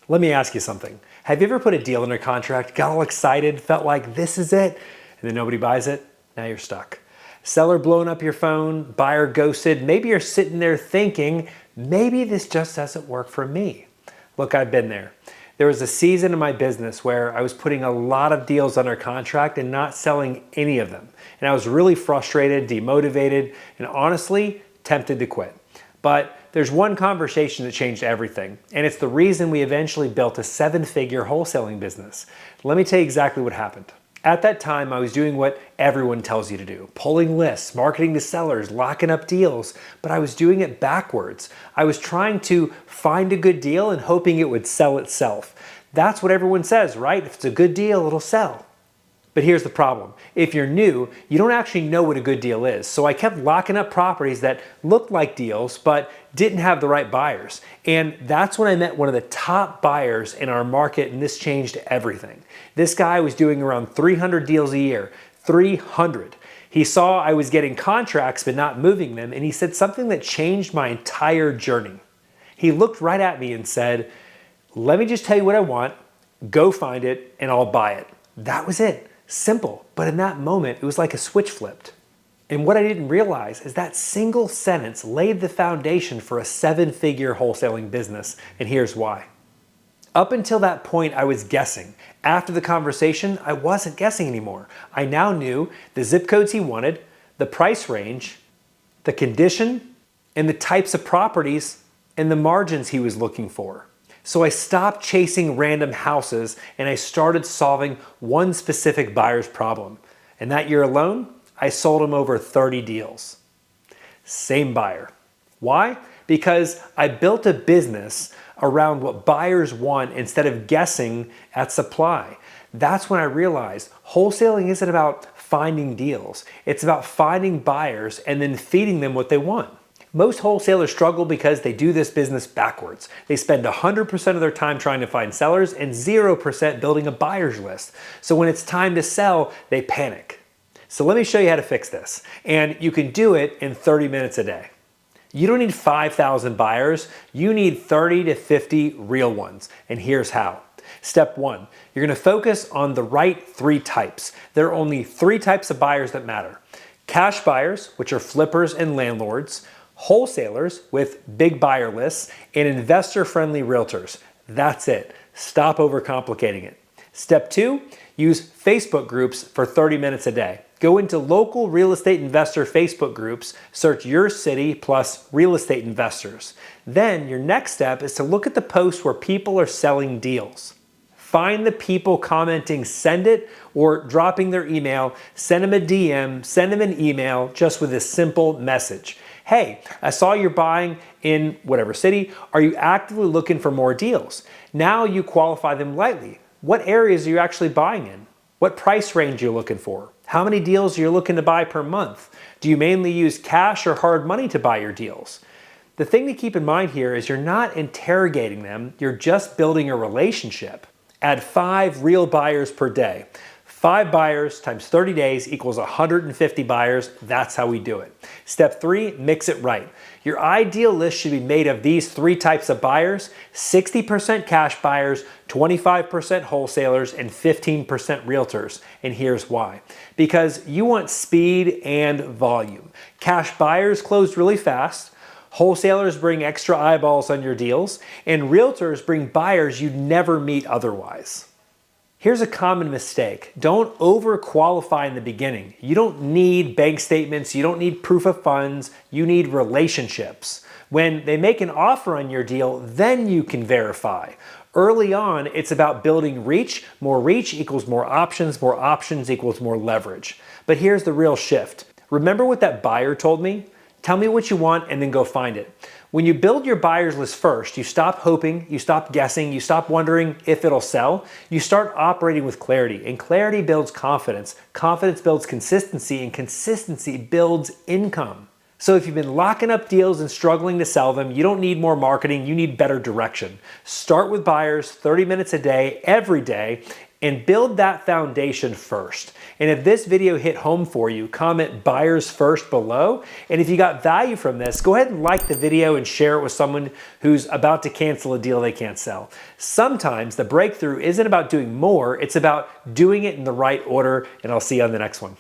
Let me ask you something. Have you ever put a deal under contract, got all excited, felt like this is it, and then nobody buys it? Now you're stuck. Seller blowing up your phone, buyer ghosted. Maybe you're sitting there thinking, maybe this just doesn't work for me. Look, I've been there. There was a season in my business where I was putting a lot of deals under contract and not selling any of them. And I was really frustrated, demotivated, and honestly, tempted to quit. But there's one conversation that changed everything, and it's the reason we eventually built a 7-figure wholesaling business. Let me tell you exactly what happened. At that time, I was doing what everyone tells you to do, pulling lists, marketing to sellers, locking up deals, but I was doing it backwards. I was trying to find a good deal and hoping it would sell itself. That's what everyone says, right? If it's a good deal, it'll sell. But here's the problem. If you're new, you don't actually know what a good deal is. So I kept locking up properties that looked like deals, but didn't have the right buyers. And that's when I met one of the top buyers in our market, and this changed everything. This guy was doing around 300 deals a year, 300. He saw I was getting contracts but not moving them, and he said something that changed my entire journey. He looked right at me and said, "Let me just tell you what I want, go find it, and I'll buy it." That was it. Simple, but in that moment, it was like a switch flipped. And what I didn't realize is that single sentence laid the foundation for a 7-figure wholesaling business, and here's why. Up until that point, I was guessing. After the conversation, I wasn't guessing anymore. I now knew the zip codes he wanted, the price range, the condition, and the types of properties and the margins he was looking for. So I stopped chasing random houses and I started solving one specific buyer's problem. And that year alone, I sold him over 30 deals. Same buyer. Why? Because I built a business around what buyers want instead of guessing at supply. That's when I realized wholesaling isn't about finding deals. It's about finding buyers and then feeding them what they want. Most wholesalers struggle because they do this business backwards. They spend 100% of their time trying to find sellers and 0% building a buyer's list. So when it's time to sell, they panic. So let me show you how to fix this. And you can do it in 30 minutes a day. You don't need 5,000 buyers. You need 30 to 50 real ones. And here's how. Step 1, you're going to focus on the right 3 types. There are only 3 types of buyers that matter. Cash buyers, which are flippers and landlords, wholesalers with big buyer lists, and investor-friendly realtors. That's it. Stop overcomplicating it. Step 2, use Facebook groups for 30 minutes a day. Go into local real estate investor Facebook groups, search your city plus real estate investors. Then your next step is to look at the posts where people are selling deals. Find the people commenting send it or dropping their email, send them a DM, send them an email just with a simple message. Hey, I saw you're buying in whatever city. Are you actively looking for more deals? Now you qualify them lightly. What areas are you actually buying in? What price range are you looking for? How many deals are you looking to buy per month? Do you mainly use cash or hard money to buy your deals? The thing to keep in mind here is you're not interrogating them, you're just building a relationship. Add 5 real buyers per day. 5 buyers times 30 days equals 150 buyers. That's how we do it. Step 3, mix it right. Your ideal list should be made of these 3 types of buyers: 60% cash buyers, 25% wholesalers, and 15% realtors. And here's why. Because you want speed and volume. Cash buyers close really fast. Wholesalers bring extra eyeballs on your deals, and realtors bring buyers you'd never meet otherwise. Here's a common mistake. Don't overqualify in the beginning. You don't need bank statements. You don't need proof of funds. You need relationships. When they make an offer on your deal, then you can verify. Early on, it's about building reach. More reach equals more options equals more leverage. But here's the real shift. Remember what that buyer told me? Tell me what you want and then go find it. When you build your buyers list first, you stop hoping, you stop guessing, you stop wondering if it'll sell. You start operating with clarity, and clarity builds confidence. Confidence builds consistency, and consistency builds income. So if you've been locking up deals and struggling to sell them, you don't need more marketing, you need better direction. Start with buyers 30 minutes a day, every day, and build that foundation first. And if this video hit home for you, comment buyers first below. And if you got value from this, go ahead and like the video and share it with someone who's about to cancel a deal they can't sell. Sometimes the breakthrough isn't about doing more, it's about doing it in the right order, and I'll see you on the next one.